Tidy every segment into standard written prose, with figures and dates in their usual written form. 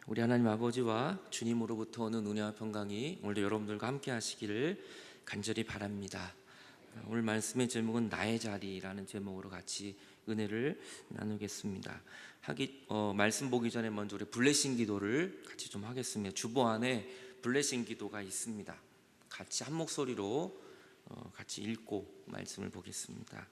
우리 하나님 아버지와 주님으로부터 오는 은혜와 평강이 오늘도 여러분들과 함께 하시기를 간절히 바랍니다. 오늘 말씀의 제목은 나의 자리라는 제목으로 같이 은혜를 나누겠습니다. 말씀 보기 전에 먼저 우리 블레싱 기도를 같이 좀 하겠습니다. 주보 안에 블레싱 기도가 있습니다. 같이 한 목소리로 같이 읽고 말씀을 보겠습니다.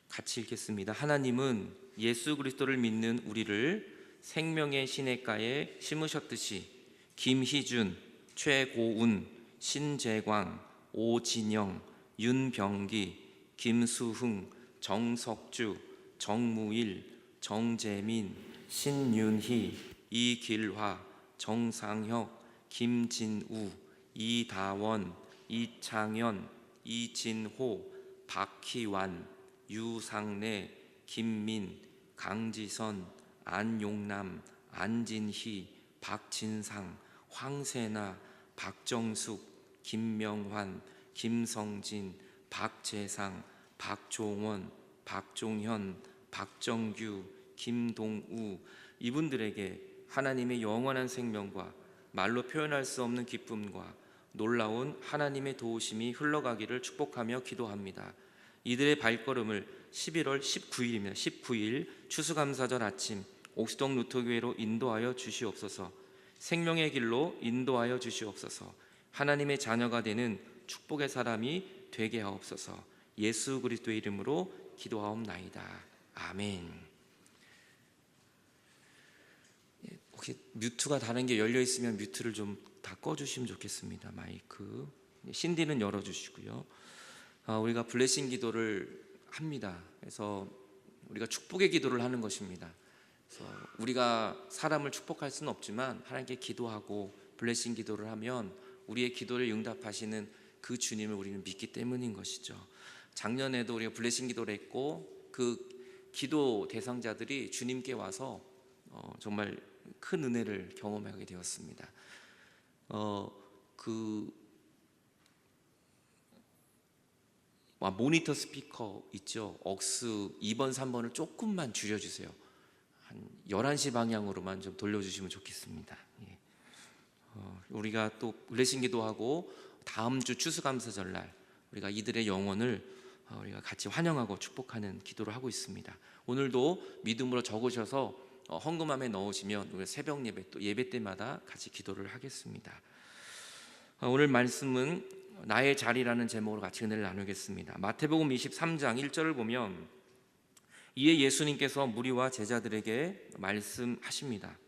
같이 읽겠습니다. 하나님은 예수 그리스도를 믿는 우리를 생명의 시냇가에 심으셨듯이 김희준, 최고운, 신재광, 오진영, 윤병기, 김수흥, 정석주, 정무일, 정재민, 신윤희, 이길화, 정상혁, 김진우, 이다원, 이창현, 이진호, 박희완, 유상래, 김민, 강지선, 안용남, 안진희, 박진상, 황세나, 박정숙, 김명환, 김성진, 박재상, 박종원, 박종현, 박정규, 김동우, 이분들에게 하나님의 영원한 생명과 말로 표현할 수 없는 기쁨과 놀라운 하나님의 도우심이 흘러가기를 축복하며 기도합니다. 이들의 발걸음을 11월 19일입니다. 19일 추수감사절 아침 옥수동 루터교회로 인도하여 주시옵소서. 생명의 길로 인도하여 주시옵소서. 하나님의 자녀가 되는 축복의 사람이 되게 하옵소서. 예수 그리스도의 이름으로 기도하옵나이다. 아멘. 혹시 뮤트가 다른 게 열려 있으면 뮤트를 좀 다 꺼주시면 좋겠습니다. 마이크 신디는 열어주시고요. 우리가 블레싱 기도를 합니다. 그래서 우리가 축복의 기도를 하는 것입니다. 그래서 우리가 사람을 축복할 수는 없지만 하나님께 기도하고 블레싱 기도를 하면 우리의 기도를 응답하시는 그 주님을 우리는 믿기 때문인 것이죠. 작년에도 우리가 블레싱 기도를 했고 그 기도 대상자들이 주님께 와서 정말 큰 은혜를 경험하게 되었습니다. 모니터 스피커 있죠? 억스 2번, 3번을 조금만 줄여주세요. 한 11시 방향으로만 좀 돌려주시면 좋겠습니다. 우리가 또 블레싱 기도하고 다음 주 추수감사절날 우리가 이들의 영혼을 우리가 같이 환영하고 축복하는 기도를 하고 있습니다. 오늘도 믿음으로 적으셔서 헌금함에 넣으시면 우리 새벽 예배 또 예배 때마다 같이 기도를 하겠습니다. 오늘 말씀은 나의 자리라는 제목으로 같이 은혜를 나누겠습니다. 마태복음 23장 1절을 보면 이에 예수님께서 무리와 제자들에게 말씀하십니다.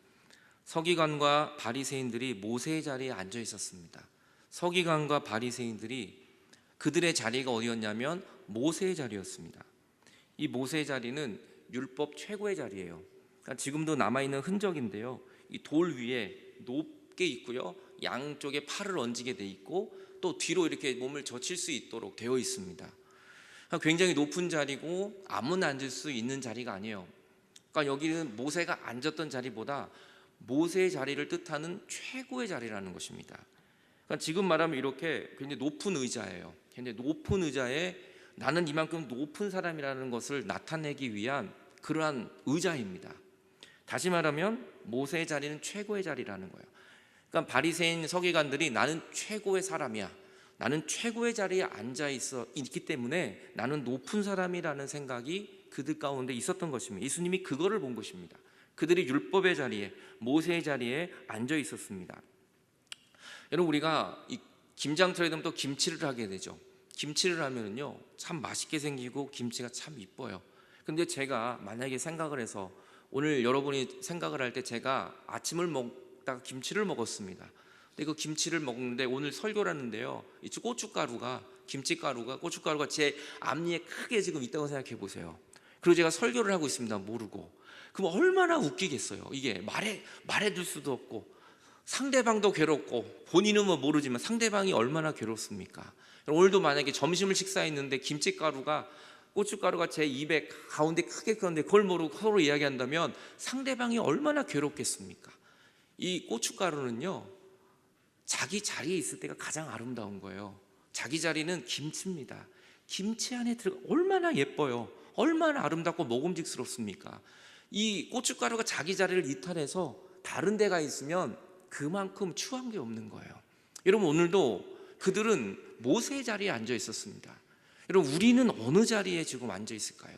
서기관과 바리새인들이 모세의 자리에 앉아 있었습니다. 서기관과 바리새인들이 그들의 자리가 어디였냐면 모세의 자리였습니다. 이 모세의 자리는 율법 최고의 자리예요. 그러니까 지금도 남아있는 흔적인데요, 이 돌 위에 높게 있고요, 양쪽에 팔을 얹게 돼 있고 또 뒤로 이렇게 몸을 젖힐 수 있도록 되어 있습니다. 굉장히 높은 자리고 아무나 앉을 수 있는 자리가 아니에요. 그러니까 여기는 모세가 앉았던 자리보다 모세의 자리를 뜻하는 최고의 자리라는 것입니다. 그러니까 지금 말하면 이렇게 굉장히 높은 의자예요. 굉장히 높은 의자에 나는 이만큼 높은 사람이라는 것을 나타내기 위한 그러한 의자입니다. 다시 말하면 모세의 자리는 최고의 자리라는 거예요. 그러니까 바리새인 서기관들이 나는 최고의 사람이야, 나는 최고의 자리에 앉아 있기 때문에 나는 높은 사람이라는 생각이 그들 가운데 있었던 것입니다. 예수님이 그거를 본 것입니다. 그들이 율법의 자리에, 모세의 자리에 앉아 있었습니다. 여러분, 우리가 이 김장철에 되면 또 김치를 하게 되죠. 김치를 하면은요 참 맛있게 생기고 김치가 참 이뻐요. 근데 제가 만약에 생각을 해서 오늘 여러분이 생각을 할 때 제가 아침을 먹다가 김치를 먹었습니다. 근데 그 김치를 먹는데 오늘 설교를 하는데요, 이 고춧가루가, 고춧가루가 제 앞니에 크게 지금 있다고 생각해 보세요. 그리고 제가 설교를 하고 있습니다. 모르고. 그럼 얼마나 웃기겠어요. 이게 말해둘 수도 없고 상대방도 괴롭고 본인은 뭐 모르지만 상대방이 얼마나 괴롭습니까? 오늘도 만약에 점심을 식사했는데 고춧가루가 제 입에 가운데 크게 끄는데 그걸 모르고 서로 이야기한다면 상대방이 얼마나 괴롭겠습니까? 이 고춧가루는요 자기 자리에 있을 때가 가장 아름다운 거예요. 자기 자리는 김치입니다. 김치 안에 들어가 얼마나 예뻐요. 얼마나 아름답고 먹음직스럽습니까? 이 고춧가루가 자기 자리를 이탈해서 다른 데가 있으면 그만큼 추한 게 없는 거예요. 여러분, 오늘도 그들은 모세의 자리에 앉아 있었습니다. 여러분, 우리는 어느 자리에 지금 앉아 있을까요?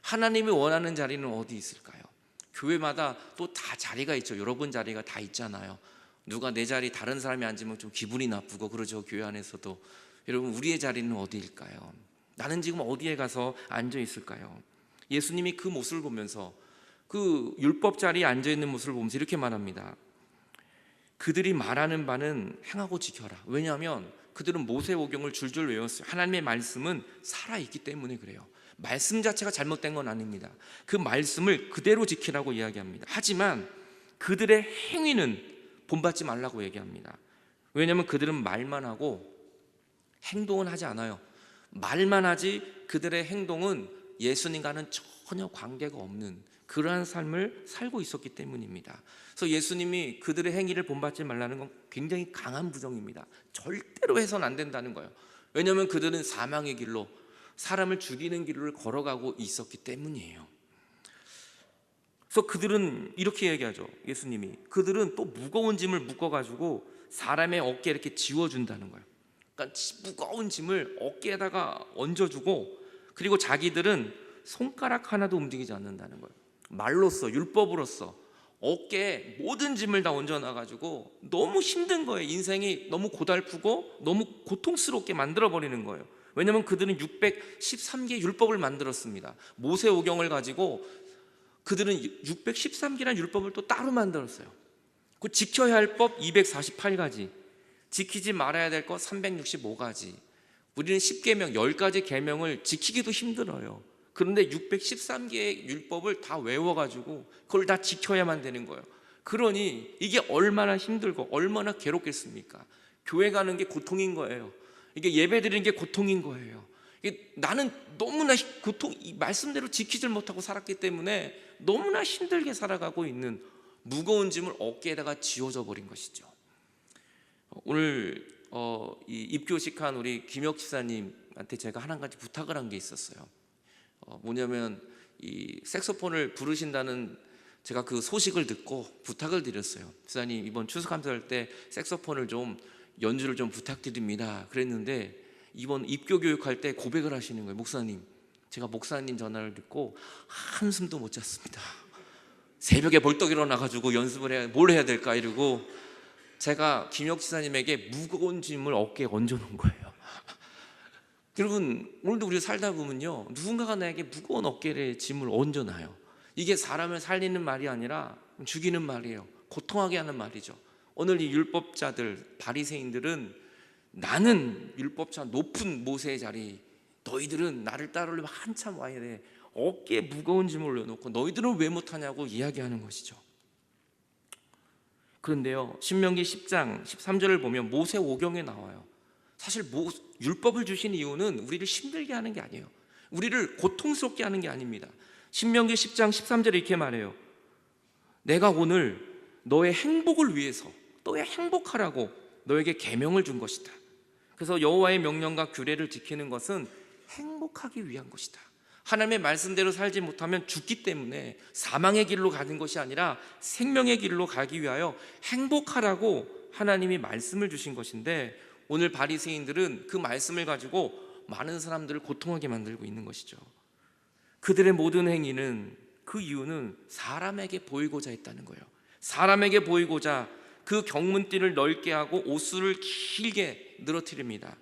하나님이 원하는 자리는 어디 있을까요? 교회마다 또 다 자리가 있죠. 여러분 자리가 다 있잖아요. 누가 내 자리 다른 사람이 앉으면 좀 기분이 나쁘고 그러죠. 교회 안에서도. 여러분, 우리의 자리는 어디일까요? 나는 지금 어디에 가서 앉아 있을까요? 예수님이 그 모습을 보면서, 그 율법 자리에 앉아 있는 모습을 보면서 이렇게 말합니다. 그들이 말하는 바는 행하고 지켜라. 왜냐하면 그들은 모세오경을 줄줄 외웠어요. 하나님의 말씀은 살아있기 때문에 그래요. 말씀 자체가 잘못된 건 아닙니다. 그 말씀을 그대로 지키라고 이야기합니다. 하지만 그들의 행위는 본받지 말라고 얘기합니다. 왜냐하면 그들은 말만 하고 행동은 하지 않아요. 말만 하지 그들의 행동은 예수님과는 전혀 관계가 없는 그러한 삶을 살고 있었기 때문입니다. 그래서 예수님이 그들의 행위를 본받지 말라는 건 굉장히 강한 부정입니다. 절대로 해서는 안 된다는 거예요. 왜냐하면 그들은 사망의 길로, 사람을 죽이는 길을 걸어가고 있었기 때문이에요. 그래서 그들은 이렇게 얘기하죠. 예수님이 그들은 또 무거운 짐을 묶어가지고 사람의 어깨에 이렇게 지워준다는 거예요. 그러니까 무거운 짐을 어깨에다가 얹어주고, 그리고 자기들은 손가락 하나도 움직이지 않는다는 거예요. 말로써, 율법으로써 어깨에 모든 짐을 다 얹어놔가지고 너무 힘든 거예요. 인생이 너무 고달프고 너무 고통스럽게 만들어버리는 거예요. 왜냐하면 그들은 613개의 율법을 만들었습니다. 모세오경을 가지고 그들은 613개라는 율법을 또 따로 만들었어요. 그 지켜야 할 법 248가지, 지키지 말아야 될 것 365가지. 우리는 10계명, 10가지 계명을 지키기도 힘들어요. 그런데 613개의 율법을 다 외워가지고 그걸 다 지켜야만 되는 거예요. 그러니 이게 얼마나 힘들고 얼마나 괴롭겠습니까? 교회 가는 게 고통인 거예요. 이게 예배 드리는 게 고통인 거예요. 나는 너무나 이 말씀대로 지키질 못하고 살았기 때문에 너무나 힘들게 살아가고 있는 무거운 짐을 어깨에다가 지워져 버린 것이죠. 오늘 이 입교식한 우리 김혁 집사님한테 제가 한 가지 부탁을 한 게 있었어요. 뭐냐면 이 색소폰을 부르신다는 제가 그 소식을 듣고 부탁을 드렸어요. 집사님, 이번 추수감사할 때 색소폰을 좀 연주를 좀 부탁드립니다. 그랬는데 이번 입교 교육할 때 고백을 하시는 거예요. 목사님, 제가 목사님 전화를 듣고 한숨도 못 잤습니다. 새벽에 벌떡 일어나가지고 뭘 해야 될까 이러고, 제가 김혁 지사님에게 무거운 짐을 어깨에 얹어놓은 거예요. 여러분, 오늘도 우리가 살다 보면요, 누군가가 나에게 무거운 어깨에 짐을 얹어놔요. 이게 사람을 살리는 말이 아니라 죽이는 말이에요. 고통하게 하는 말이죠. 오늘 이 율법자들, 바리새인들은 나는 율법자 높은 모세의 자리, 너희들은 나를 따르려면 한참 와야 돼, 어깨에 무거운 짐을 올려놓고 너희들은 왜 못하냐고 이야기하는 것이죠. 그런데요, 신명기 10장 13절을 보면 모세오경에 나와요. 사실 율법을 주신 이유는 우리를 힘들게 하는 게 아니에요. 우리를 고통스럽게 하는 게 아닙니다. 신명기 10장 13절에 이렇게 말해요. 내가 오늘 너의 행복을 위해서, 너의 행복하라고 너에게 계명을 준 것이다. 그래서 여호와의 명령과 규례를 지키는 것은 행복하기 위한 것이다. 하나님의 말씀대로 살지 못하면 죽기 때문에 사망의 길로 가는 것이 아니라 생명의 길로 가기 위하여 행복하라고 하나님이 말씀을 주신 것인데, 오늘 바리새인들은 그 말씀을 가지고 많은 사람들을 고통하게 만들고 있는 것이죠. 그들의 모든 행위는, 그 이유는 사람에게 보이고자 했다는 거예요. 사람에게 보이고자 그 경문띠를 넓게 하고 옷수를 길게 늘어뜨립니다.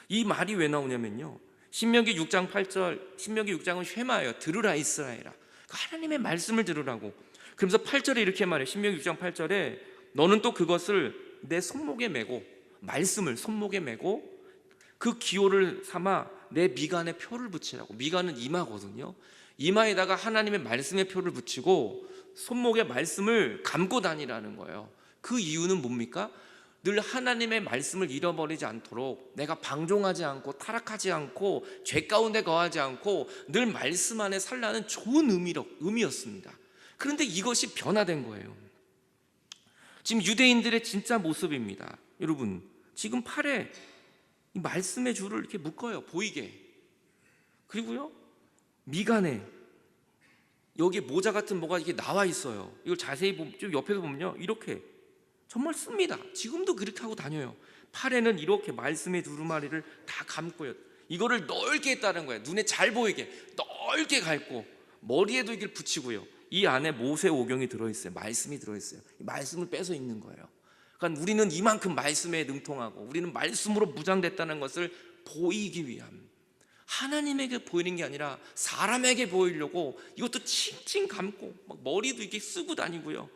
이 말이 왜 나오냐면요, 신명기 6장 8절, 신명기 6장은 쉐마예요. 들으라 이스라엘아. 그러니까 하나님의 말씀을 들으라고. 그러면서 8절에 이렇게 말해요. 신명기 6장 8절에 너는 또 그것을 내 손목에 메고, 말씀을 손목에 메고 그 기호를 삼아 내 미간에 표를 붙이라고. 미간은 이마거든요. 이마에다가 하나님의 말씀의 표를 붙이고 손목에 말씀을 감고 다니라는 거예요. 그 이유는 뭡니까? 늘 하나님의 말씀을 잃어버리지 않도록, 내가 방종하지 않고 타락하지 않고 죄 가운데 거하지 않고 늘 말씀 안에 살라는 좋은 의미였습니다. 그런데 이것이 변화된 거예요. 지금 유대인들의 진짜 모습입니다. 여러분, 지금 팔에 이 말씀의 줄을 이렇게 묶어요. 보이게. 그리고요, 미간에 여기에 모자 같은 뭐가 이렇게 나와 있어요. 이걸 자세히 보면, 좀 옆에서 보면요, 이렇게 정말 씁니다. 지금도 그렇게 하고 다녀요. 팔에는 이렇게 말씀의 두루마리를 다 감고요. 이거를 넓게 했다는 거예요. 눈에 잘 보이게 넓게 감고, 머리에도 이걸 붙이고요. 이 안에 모세오경이 들어있어요. 말씀이 들어있어요. 이 말씀을 빼서 읽는 거예요. 그러니까 우리는 이만큼 말씀에 능통하고, 우리는 말씀으로 무장됐다는 것을 보이기 위함, 하나님에게 보이는 게 아니라 사람에게 보이려고 이것도 칭칭 감고 막 머리도 이렇게 쓰고 다니고요.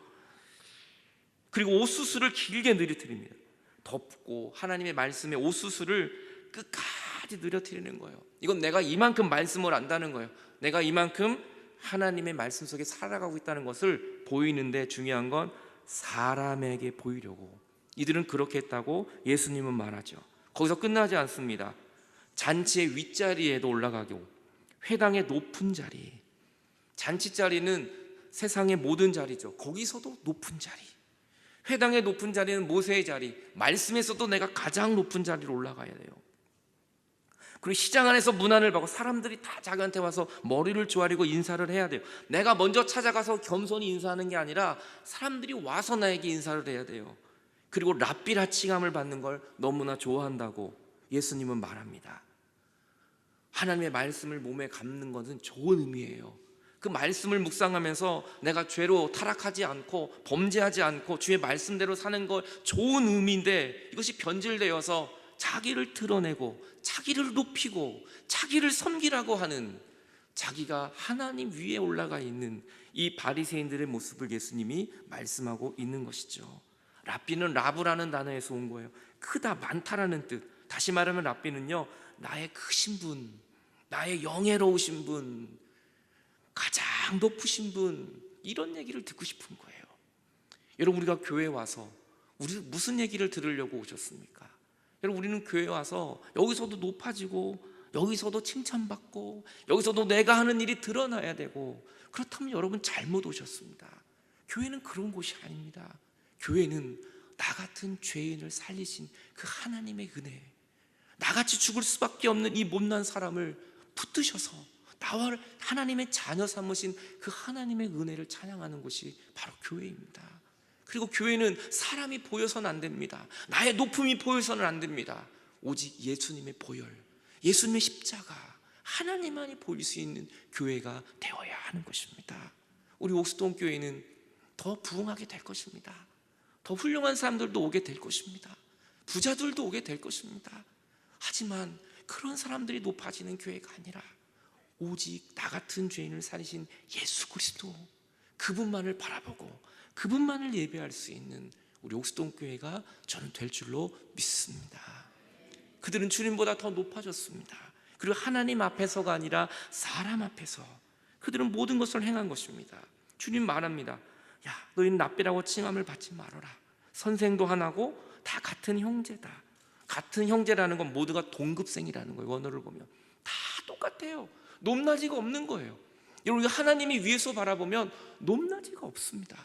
그리고 옷수술을 길게 늘어뜨립니다. 덮고 하나님의 말씀에 옷수술을 끝까지 늘어뜨리는 거예요. 이건 내가 이만큼 말씀을 안다는 거예요. 내가 이만큼 하나님의 말씀 속에 살아가고 있다는 것을 보이는데, 중요한 건 사람에게 보이려고 이들은 그렇게 했다고 예수님은 말하죠. 거기서 끝나지 않습니다. 잔치의 윗자리에도 올라가고, 회당의 높은 자리, 잔치 자리는 세상의 모든 자리죠. 거기서도 높은 자리, 회당의 높은 자리는 모세의 자리, 말씀에서도 내가 가장 높은 자리로 올라가야 돼요. 그리고 시장 안에서 문안을 받고 사람들이 다 자기한테 와서 머리를 조아리고 인사를 해야 돼요. 내가 먼저 찾아가서 겸손히 인사하는 게 아니라 사람들이 와서 나에게 인사를 해야 돼요. 그리고 랍비라 칭함을 받는 걸 너무나 좋아한다고 예수님은 말합니다. 하나님의 말씀을 몸에 감는 것은 좋은 의미예요. 그 말씀을 묵상하면서 내가 죄로 타락하지 않고 범죄하지 않고 주의 말씀대로 사는 것 좋은 의미인데, 이것이 변질되어서 자기를 드러내고 자기를 높이고 자기를 섬기라고 하는, 자기가 하나님 위에 올라가 있는 이 바리새인들의 모습을 예수님이 말씀하고 있는 것이죠. 랍비는 라브라는 단어에서 온 거예요. 크다, 많다라는 뜻. 다시 말하면 랍비는요, 나의 크신 분, 나의 영예로우신 분, 가장 높으신 분, 이런 얘기를 듣고 싶은 거예요. 여러분, 우리가 교회에 와서 우리 무슨 얘기를 들으려고 오셨습니까? 여러분, 우리는 교회에 와서 여기서도 높아지고, 여기서도 칭찬받고, 여기서도 내가 하는 일이 드러나야 되고, 그렇다면 여러분 잘못 오셨습니다. 교회는 그런 곳이 아닙니다. 교회는 나 같은 죄인을 살리신 그 하나님의 은혜, 나같이 죽을 수밖에 없는 이 못난 사람을 붙드셔서 나와 하나님의 자녀 삼으신 그 하나님의 은혜를 찬양하는 곳이 바로 교회입니다. 그리고 교회는 사람이 보여서는 안 됩니다. 나의 높음이 보여서는 안 됩니다. 오직 예수님의 보혈, 예수님의 십자가, 하나님만이 보일 수 있는 교회가 되어야 하는 것입니다. 우리 옥수동 교회는 더 부흥하게 될 것입니다. 더 훌륭한 사람들도 오게 될 것입니다. 부자들도 오게 될 것입니다. 하지만 그런 사람들이 높아지는 교회가 아니라 오직 나 같은 죄인을 살리신 예수 그리스도, 그분만을 바라보고 그분만을 예배할 수 있는 우리 옥수동 교회가 저는 될 줄로 믿습니다. 그들은 주님보다 더 높아졌습니다. 그리고 하나님 앞에서가 아니라 사람 앞에서 그들은 모든 것을 행한 것입니다. 주님 말합니다. 야, 너희는 랍비라고 칭함을 받지 말아라. 선생도 하나고 다 같은 형제다. 같은 형제라는 건 모두가 동급생이라는 거예요. 원어를 보면 다 똑같아요. 높낮이가 없는 거예요. 여러분, 하나님이 위에서 바라보면 높낮이가 없습니다.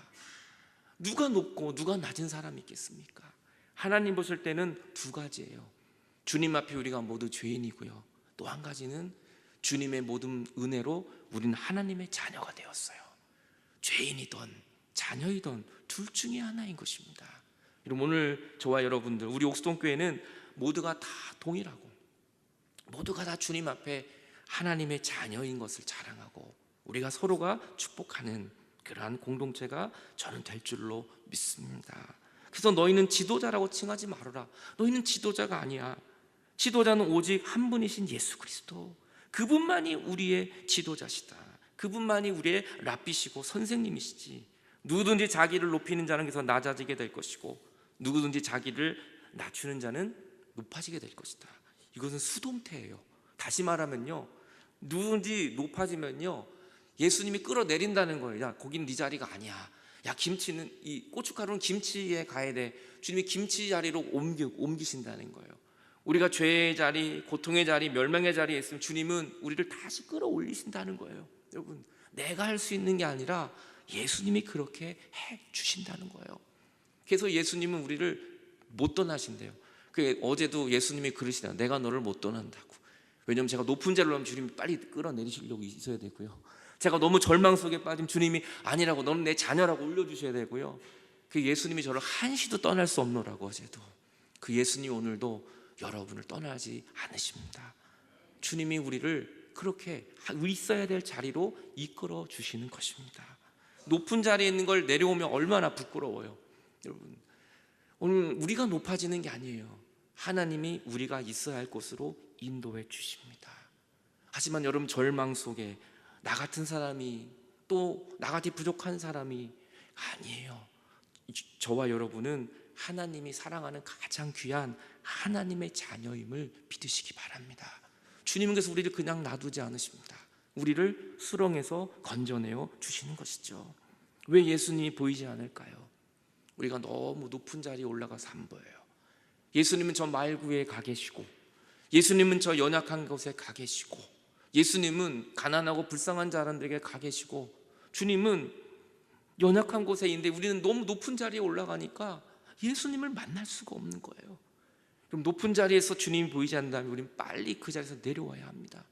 누가 높고 누가 낮은 사람이 있겠습니까? 하나님 보실 때는 두 가지예요. 주님 앞에 우리가 모두 죄인이고요, 또 한 가지는 주님의 모든 은혜로 우리는 하나님의 자녀가 되었어요. 죄인이든 자녀이든 둘 중에 하나인 것입니다. 여러분, 오늘 저와 여러분들, 우리 옥수동 교회는 모두가 다 동일하고 모두가 다 주님 앞에 하나님의 자녀인 것을 자랑하고 우리가 서로가 축복하는 그러한 공동체가 저는 될 줄로 믿습니다. 그래서 너희는 지도자라고 칭하지 말아라. 너희는 지도자가 아니야. 지도자는 오직 한 분이신 예수 그리스도, 그분만이 우리의 지도자시다. 그분만이 우리의 랍비시고 선생님이시지. 누구든지 자기를 높이는 자는 그래서 낮아지게 될 것이고, 누구든지 자기를 낮추는 자는 높아지게 될 것이다. 이것은 수동태예요. 다시 말하면요, 누구든지 높아지면요 예수님이 끌어내린다는 거예요. 야, 거긴 네 자리가 아니야. 야, 김치는, 이 고춧가루는 김치에 가야 돼. 주님이 김치 자리로 옮기신다는 거예요. 우리가 죄의 자리, 고통의 자리, 멸망의 자리에 있으면 주님은 우리를 다시 끌어올리신다는 거예요. 여러분, 내가 할 수 있는 게 아니라 예수님이 그렇게 해 주신다는 거예요. 그래서 예수님은 우리를 못 떠나신대요. 어제도 예수님이 그러시다. 내가 너를 못 떠난다고. 왜냐하면 제가 높은 자리로 하면 주님이 빨리 끌어내리시려고 있어야 되고요, 제가 너무 절망 속에 빠진 주님이 아니라고, 너는 내 자녀라고 올려주셔야 되고요. 그 예수님이 저를 한시도 떠날 수 없노라고 어제도, 그 예수님이 오늘도 여러분을 떠나지 않으십니다. 주님이 우리를 그렇게 있어야 될 자리로 이끌어 주시는 것입니다. 높은 자리에 있는 걸 내려오면 얼마나 부끄러워요. 여러분, 오늘 우리가 높아지는 게 아니에요. 하나님이 우리가 있어야 할 곳으로 인도해 주십니다. 하지만 여러분, 절망 속에 나 같은 사람이, 또 나같이 부족한 사람이 아니에요. 저와 여러분은 하나님이 사랑하는 가장 귀한 하나님의 자녀임을 믿으시기 바랍니다. 주님은 그래서 우리를 그냥 놔두지 않으십니다. 우리를 수렁에서 건져내어 주시는 것이죠. 왜 예수님이 보이지 않을까요? 우리가 너무 높은 자리에 올라가서 안 보여요. 예수님은 저 말구에 가 계시고, 예수님은 저 연약한 곳에 가 계시고, 예수님은 가난하고 불쌍한 사람들에게 가 계시고, 주님은 연약한 곳에 있는데 우리는 너무 높은 자리에 올라가니까 예수님을 만날 수가 없는 거예요. 그럼 높은 자리에서 주님이 보이지 않는다면 우리는 빨리 그 자리에서 내려와야 합니다.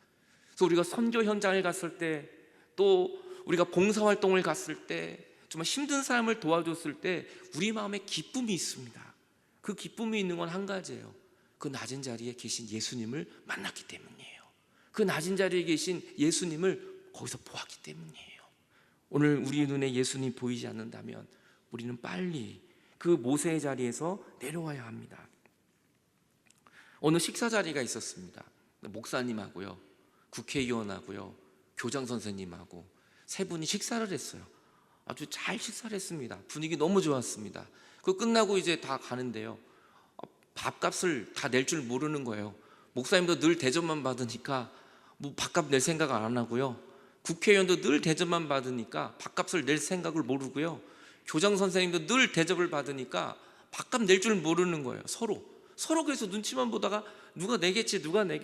그래서 우리가 선교 현장에 갔을 때, 또 우리가 봉사활동을 갔을 때, 정말 힘든 사람을 도와줬을 때 우리 마음에 기쁨이 있습니다. 그 기쁨이 있는 건 한 가지예요. 그 낮은 자리에 계신 예수님을 만났기 때문이에요. 그 낮은 자리에 계신 예수님을 거기서 보았기 때문이에요. 오늘 우리 눈에 예수님 보이지 않는다면 우리는 빨리 그 모세의 자리에서 내려와야 합니다. 어느 식사 자리가 있었습니다. 목사님하고요, 국회의원하고요, 교장 선생님하고 세 분이 식사를 했어요. 아주 잘 식사를 했습니다. 분위기 너무 좋았습니다. 그 끝나고 이제 다 가는데요, 밥값을 다 낼 줄 모르는 거예요. 목사님도 늘 대접만 받으니까 뭐 밥값 낼 생각 안 하고요, 국회의원도 늘 대접만 받으니까 밥값을 낼 생각을 모르고요, 교장 선생님도 늘 대접을 받으니까 밥값 낼 줄 모르는 거예요. 서로 그래서 눈치만 보다가 누가 내겠지 모르는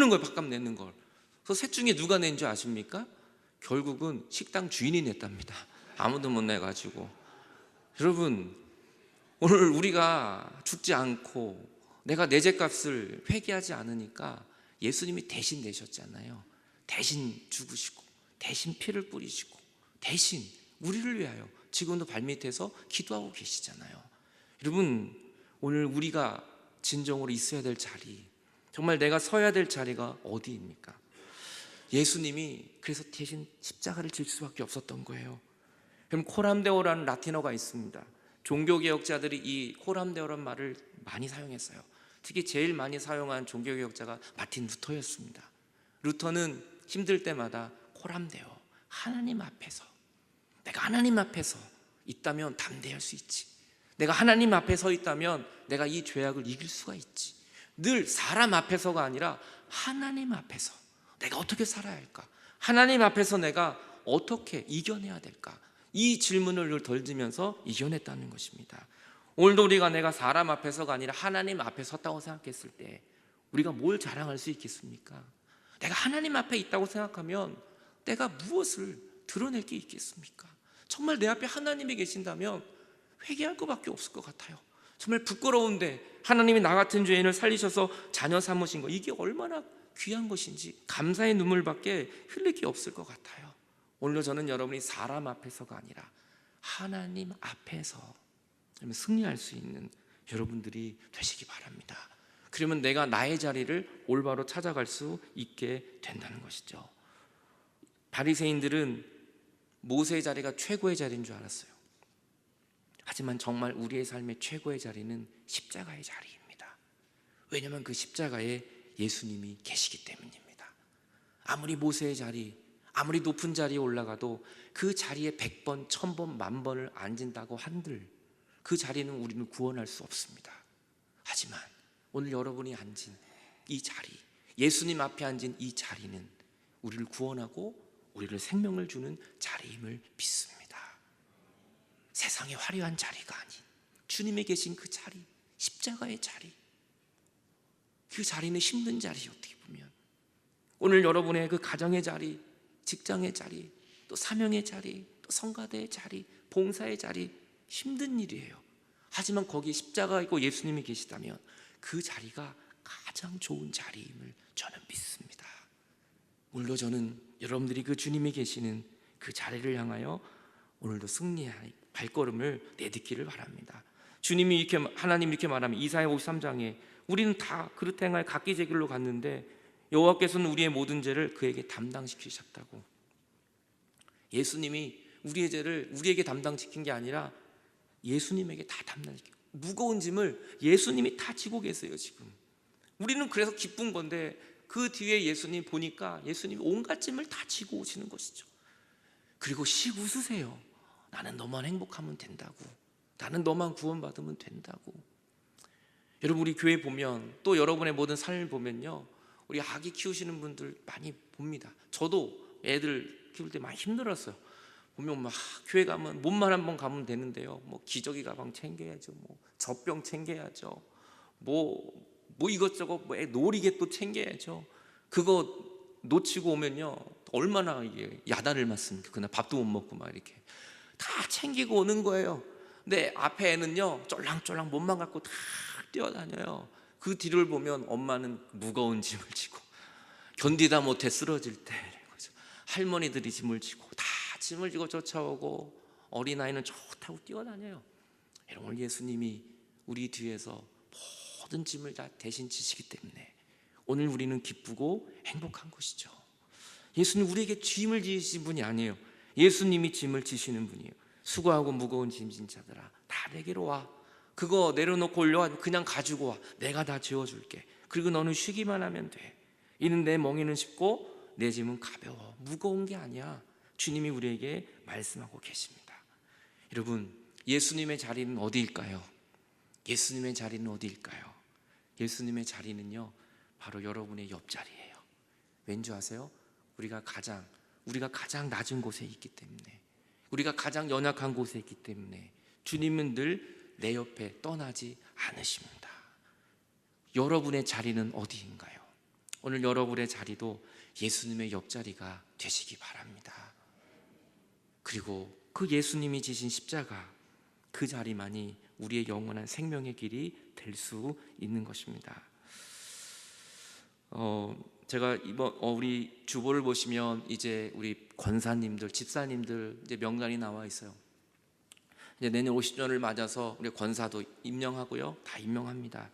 거예요, 밥값 내는 걸. 그래서 셋 중에 누가 낸 줄 아십니까? 결국은 식당 주인이 냈답니다. 아무도 못 내가지고. 여러분, 오늘 우리가 죽지 않고 내가 내 죄값을 회개하지 않으니까 예수님이 대신 내셨잖아요. 대신 죽으시고, 대신 피를 뿌리시고, 대신 우리를 위하여 지금도 발밑에서 기도하고 계시잖아요. 여러분, 오늘 우리가 진정으로 있어야 될 자리, 정말 내가 서야 될 자리가 어디입니까? 예수님이 그래서 대신 십자가를 질 수밖에 없었던 거예요. 그럼 코람데오라는 라틴어가 있습니다. 종교개혁자들이 이 코람데오라는 말을 많이 사용했어요. 특히 제일 많이 사용한 종교개혁자가 마틴 루터였습니다. 루터는 힘들 때마다 코람데오, 하나님 앞에서, 내가 하나님 앞에서 있다면 담대할 수 있지, 내가 하나님 앞에 서 있다면 내가 이 죄악을 이길 수가 있지, 늘 사람 앞에서가 아니라 하나님 앞에서 내가 어떻게 살아야 할까, 하나님 앞에서 내가 어떻게 이겨내야 될까, 이 질문을 던지면서 이겨냈다는 것입니다. 오늘도 우리가 내가 사람 앞에서가 아니라 하나님 앞에 섰다고 생각했을 때 우리가 뭘 자랑할 수 있겠습니까? 내가 하나님 앞에 있다고 생각하면 내가 무엇을 드러낼 게 있겠습니까? 정말 내 앞에 하나님이 계신다면 회개할 것밖에 없을 것 같아요. 정말 부끄러운데 하나님이 나 같은 죄인을 살리셔서 자녀 삼으신 거, 이게 얼마나 귀한 것인지 감사의 눈물밖에 흘릴 게 없을 것 같아요. 오늘도 저는 여러분이 사람 앞에서가 아니라 하나님 앞에서 승리할 수 있는 여러분들이 되시기 바랍니다. 그러면 내가 나의 자리를 올바로 찾아갈 수 있게 된다는 것이죠. 바리새인들은 모세의 자리가 최고의 자리인 줄 알았어요. 하지만 정말 우리의 삶의 최고의 자리는 십자가의 자리입니다. 왜냐하면 그 십자가에 예수님이 계시기 때문입니다. 아무리 모세의 자리, 아무리 높은 자리에 올라가도 그 자리에 100번, 1000번, 10,000번을 앉은다고 한들 그 자리는 우리는 구원할 수 없습니다. 하지만 오늘 여러분이 앉은 이 자리, 예수님 앞에 앉은 이 자리는 우리를 구원하고 우리를 생명을 주는 자리임을 믿습니다. 세상의 화려한 자리가 아닌 주님이 계신 그 자리, 십자가의 자리, 그 자리는 힘든 자리. 어떻게 보면 오늘 여러분의 그 가정의 자리, 직장의 자리, 또 사명의 자리, 또 성가대의 자리, 봉사의 자리, 힘든 일이에요. 하지만 거기에 십자가 있고 예수님이 계시다면 그 자리가 가장 좋은 자리임을 저는 믿습니다. 오늘도 저는 여러분들이 그 주님이 계시는 그 자리를 향하여 오늘도 승리할 발걸음을 내딛기를 바랍니다. 주님이 이렇게, 하나님 이렇게 말하면 이사야 53장에 우리는 다 그릇 행하여 각기 제 길로 갔는데 여호와께서는 우리의 모든 죄를 그에게 담당시키셨다고. 예수님이 우리의 죄를 우리에게 담당시킨 게 아니라 예수님에게 다 담당시키고, 무거운 짐을 예수님이 다 지고 계세요. 지금 우리는 그래서 기쁜 건데 그 뒤에 예수님 보니까 예수님이 온갖 짐을 다 지고 오시는 것이죠. 그리고 씩 웃으세요. 나는 너만 행복하면 된다고, 나는 너만 구원받으면 된다고. 여러분, 우리 교회 보면, 또 여러분의 모든 삶을 보면요, 우리 아기 키우시는 분들 많이 봅니다. 저도 애들 키울 때 많이 힘들었어요. 보면 막 교회 가면 몸만 한번 가면 되는데요, 뭐 기저귀 가방 챙겨야죠, 뭐 젖병 챙겨야죠, 뭐 이것저것, 뭐 애 놀이개 또 챙겨야죠. 그거 놓치고 오면요 얼마나 이게 야단을 맞습니까? 그날 밥도 못 먹고 막 이렇게 다 챙기고 오는 거예요. 근데 앞에 애는요 쫄랑쫄랑 몸만 갖고 다 뛰어다녀요. 그 뒤를 보면 엄마는 무거운 짐을 지고 견디다 못해 쓰러질 때 할머니들이 짐을 지고 다 짐을 지고 쫓아오고, 어린아이는 좋다고 뛰어다녀요. 여러분, 예수님이 우리 뒤에서 모든 짐을 다 대신 지시기 때문에 오늘 우리는 기쁘고 행복한 것이죠. 예수님 우리에게 짐을 지으신 분이 아니에요. 예수님이 짐을 지시는 분이에요. 수고하고 무거운 짐진 자들아 다 내게로 와. 그거 내려놓고 올려가지고 그냥 가지고 와. 내가 다 지워줄게. 그리고 너는 쉬기만 하면 돼. 이는 내 멍에는 쉽고 내 짐은 가벼워. 무거운 게 아니야. 주님이 우리에게 말씀하고 계십니다. 여러분, 예수님의 자리는 어디일까요? 예수님의 자리는 어디일까요? 예수님의 자리는요 바로 여러분의 옆자리예요. 왠지 아세요? 우리가 가장 낮은 곳에 있기 때문에, 우리가 가장 연약한 곳에 있기 때문에 주님은 늘 내 옆에 떠나지 않으십니다. 여러분의 자리는 어디인가요? 오늘 여러분의 자리도 예수님의 옆자리가 되시기 바랍니다. 그리고 그 예수님이 지신 십자가, 그 자리만이 우리의 영원한 생명의 길이 될 수 있는 것입니다. 제가 이번 우리 주보를 보시면 이제 우리 권사님들, 집사님들 이제 명단이 나와 있어요. 이제 내년 50년을 맞아서 우리 권사도 임명하고요, 다 임명합니다.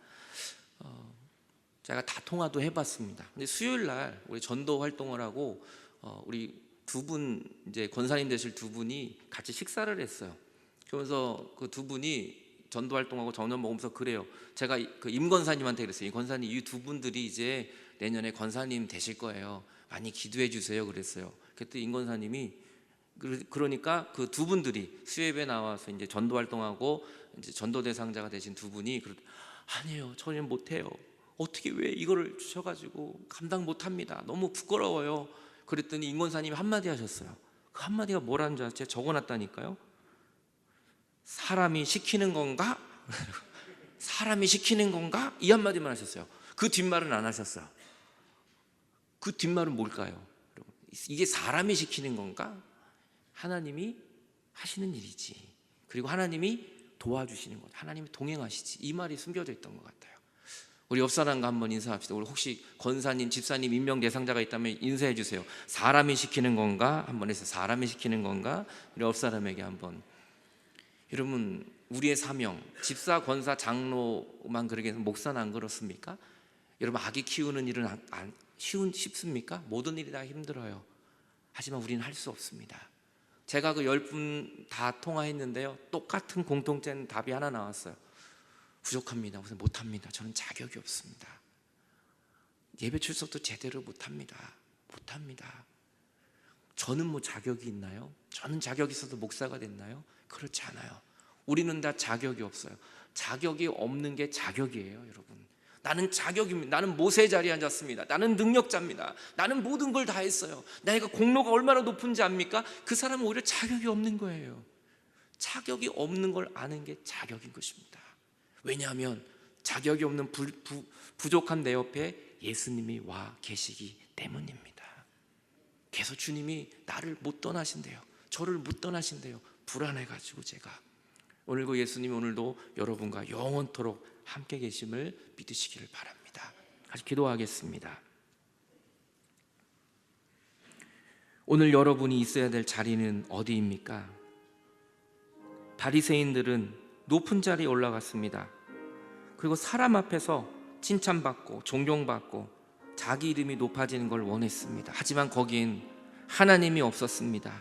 제가 다 통화도 해봤습니다. 근데 수요일 날 우리 전도 활동을 하고 우리 두 분, 이제 권사님 되실 두 분이 같이 식사를 했어요. 그러면서 그 두 분이 전도 활동하고 저녁 먹으면서 그래요. 제가 그 임 권사님한테 그랬어요. 이 권사님, 이 두 분들이 이제 내년에 권사님 되실 거예요. 많이 기도해 주세요. 그랬어요. 그때 임 권사님이, 그러니까 그 두 분들이 수협에 나와서 이제 전도 활동하고 이제 전도 대상자가 되신 두 분이 아니에요, 저는 못해요. 어떻게, 왜 이거를 주셔가지고 감당 못합니다. 너무 부끄러워요. 그랬더니 임 권사님이 한마디 하셨어요. 그 한마디가 뭐라는 줄 아세요? 적어놨다니까요. 사람이 시키는 건가? 사람이 시키는 건가? 이 한마디만 하셨어요. 그 뒷말은 안 하셨어요. 그 뒷말은 뭘까요? 이게 사람이 시키는 건가? 하나님이 하시는 일이지. 그리고 하나님이 도와주시는 것, 하나님이 동행하시지. 이 말이 숨겨져 있던 것 같아요. 우리 옆사람과 한번 인사합시다. 우리 혹시 권사님, 집사님 임명 대상자가 있다면 인사해 주세요. 사람이 시키는 건가? 한번 해서 사람이 시키는 건가? 우리 옆사람에게 한번. 여러분, 우리의 사명, 집사, 권사, 장로만 그러게 해서 목사는 안 그렇습니까? 여러분, 아기 키우는 일은 쉽습니까? 모든 일이 다 힘들어요. 하지만 우리는 할 수 없습니다. 제가 그 10분 다 통화했는데요, 똑같은 공통된 답이 하나 나왔어요. 부족합니다. 우선 못합니다. 저는 자격이 없습니다. 예배 출석도 제대로 못합니다. 저는 뭐 자격이 있나요? 저는 자격이 있어도 목사가 됐나요? 그렇지 않아요. 우리는 다 자격이 없어요. 자격이 없는 게 자격이에요, 여러분. 나는 자격입니다. 나는 모세의 자리에 앉았습니다. 나는 능력자입니다. 나는 모든 걸 다 했어요. 내가 공로가 얼마나 높은지 압니까? 그 사람은 오히려 자격이 없는 거예요. 자격이 없는 걸 아는 게 자격인 것입니다. 왜냐하면 자격이 없는 부족한 내 옆에 예수님이 와 계시기 때문입니다. 그래서 주님이 나를 못 떠나신대요. 저를 못 떠나신대요. 불안해가지고 제가. 오늘 그 예수님이 오늘도 여러분과 영원토록 함께 계심을 믿으시기를 바랍니다. 같이 기도하겠습니다. 오늘 여러분이 있어야 될 자리는 어디입니까? 바리새인들은 높은 자리에 올라갔습니다. 그리고 사람 앞에서 칭찬받고 존경받고 자기 이름이 높아지는 걸 원했습니다. 하지만 거긴 하나님이 없었습니다.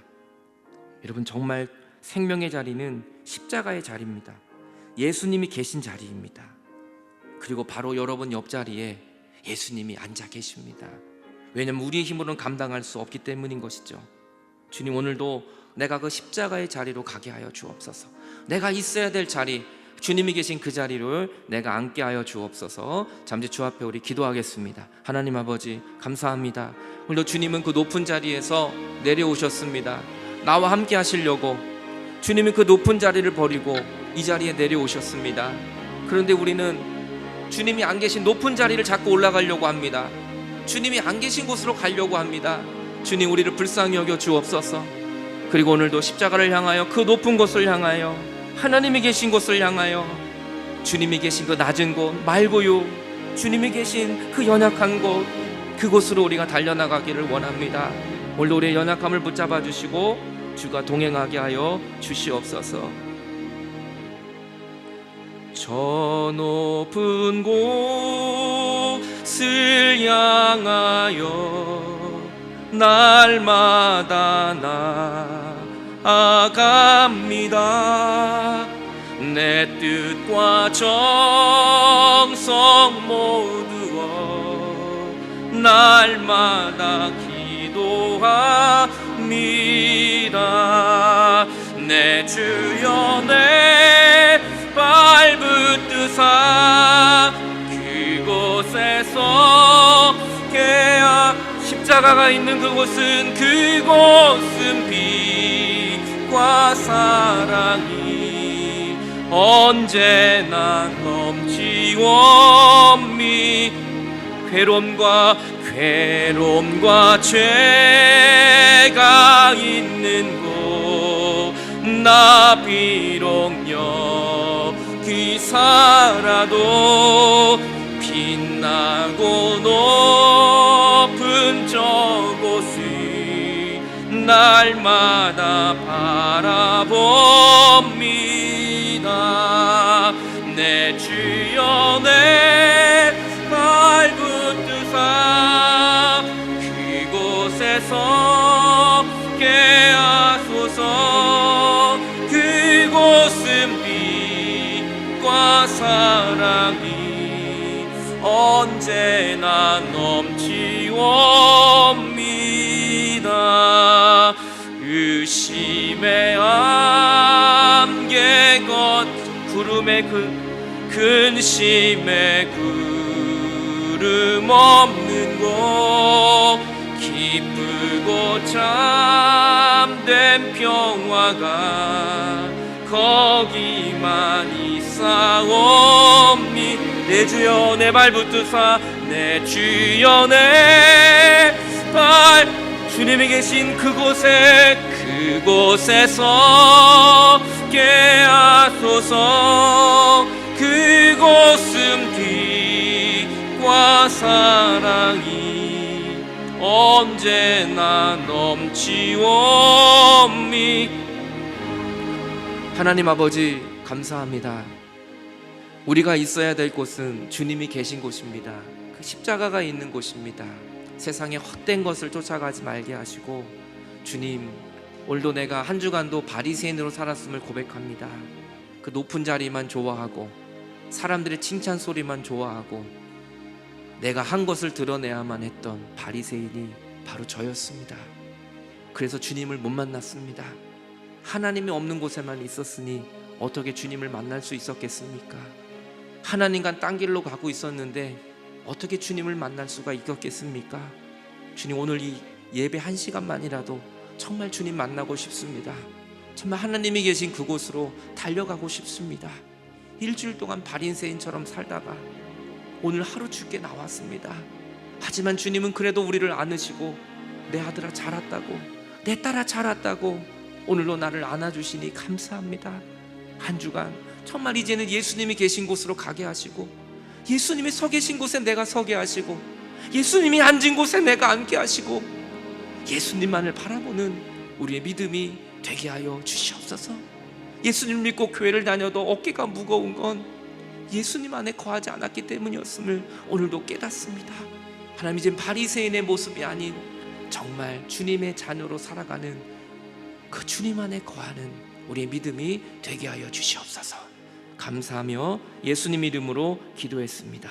여러분, 정말 생명의 자리는 십자가의 자리입니다. 예수님이 계신 자리입니다. 그리고 바로 여러분 옆자리에 예수님이 앉아 계십니다. 왜냐하면 우리의 힘으로는 감당할 수 없기 때문인 것이죠. 주님, 오늘도 내가 그 십자가의 자리로 가게 하여 주옵소서. 내가 있어야 될 자리, 주님이 계신 그 자리를 내가 앉게 하여 주옵소서. 잠시 주 앞에 우리 기도하겠습니다. 하나님 아버지, 감사합니다. 오늘도 주님은 그 높은 자리에서 내려오셨습니다. 나와 함께 하시려고 주님은 그 높은 자리를 버리고 이 자리에 내려오셨습니다. 그런데 우리는 주님이 안 계신 높은 자리를 자꾸 올라가려고 합니다. 주님이 안 계신 곳으로 가려고 합니다. 주님, 우리를 불쌍히 여겨 주옵소서. 그리고 오늘도 십자가를 향하여 그 높은 곳을 향하여 하나님이 계신 곳을 향하여 주님이 계신 그 낮은 곳, 말고요 주님이 계신 그 연약한 곳, 그곳으로 우리가 달려나가기를 원합니다. 오늘도 우리의 연약함을 붙잡아 주시고 주가 동행하게 하여 주시옵소서. 저 높은 곳을 향하여 날마다 나아갑니다. 내 뜻과 정성 모두어 날마다 기도합니다. 내 주여 내 발붙드사 그곳에서 깨어 십자가가 있는 그곳은 빛과 사랑이 언제나 넘치옵니. 괴로움과 죄가 있는 곳 나 비록 여기 살아도 빛나고 높은 저곳을 날마다 바라봅니다. 내 주여 내 발붙드사 그곳에서 깨하소서. 그곳은 빛과 사랑이 언제나 넘치옵니다. 의심의 안개 구름의 근심의 구름 없는 곳 기쁘고 참된 평화가 거기만 있사옵니. 내 주여 내 발붙드사 내 주여 내 발 주님이 계신 그곳에서 깨하소서. 그곳은 빛과 사랑이 언제나 넘치옵니. 하나님 아버지, 감사합니다. 우리가 있어야 될 곳은 주님이 계신 곳입니다. 그 십자가가 있는 곳입니다. 세상의 헛된 것을 쫓아가지 말게 하시고, 주님, 오늘도 내가 한 주간도 바리새인으로 살았음을 고백합니다. 그 높은 자리만 좋아하고 사람들의 칭찬 소리만 좋아하고 내가 한 것을 드러내야만 했던 바리새인이 바로 저였습니다. 그래서 주님을 못 만났습니다. 하나님이 없는 곳에만 있었으니 어떻게 주님을 만날 수 있었겠습니까? 하나님과 딴 길로 가고 있었는데 어떻게 주님을 만날 수가 있었겠습니까? 주님, 오늘 이 예배 한 시간만이라도 정말 주님 만나고 싶습니다. 정말 하나님이 계신 그곳으로 달려가고 싶습니다. 일주일 동안 바리새인처럼 살다가 오늘 하루 주께 나왔습니다. 하지만 주님은 그래도 우리를 안으시고 내 아들아 잘 왔다고, 내 딸아 잘 왔다고 오늘로 나를 안아주시니 감사합니다. 한 주간 정말 이제는 예수님이 계신 곳으로 가게 하시고, 예수님이 서 계신 곳에 내가 서게 하시고, 예수님이 앉은 곳에 내가 앉게 하시고, 예수님만을 바라보는 우리의 믿음이 되게 하여 주시옵소서. 예수님 믿고 교회를 다녀도 어깨가 무거운 건 예수님 안에 거하지 않았기 때문이었음을 오늘도 깨닫습니다. 하나님, 이제 바리새인의 모습이 아닌 정말 주님의 자녀로 살아가는 그 주님 안에 거하는 우리의 믿음이 되게 하여 주시옵소서. 감사하며 예수님 이름으로 기도했습니다.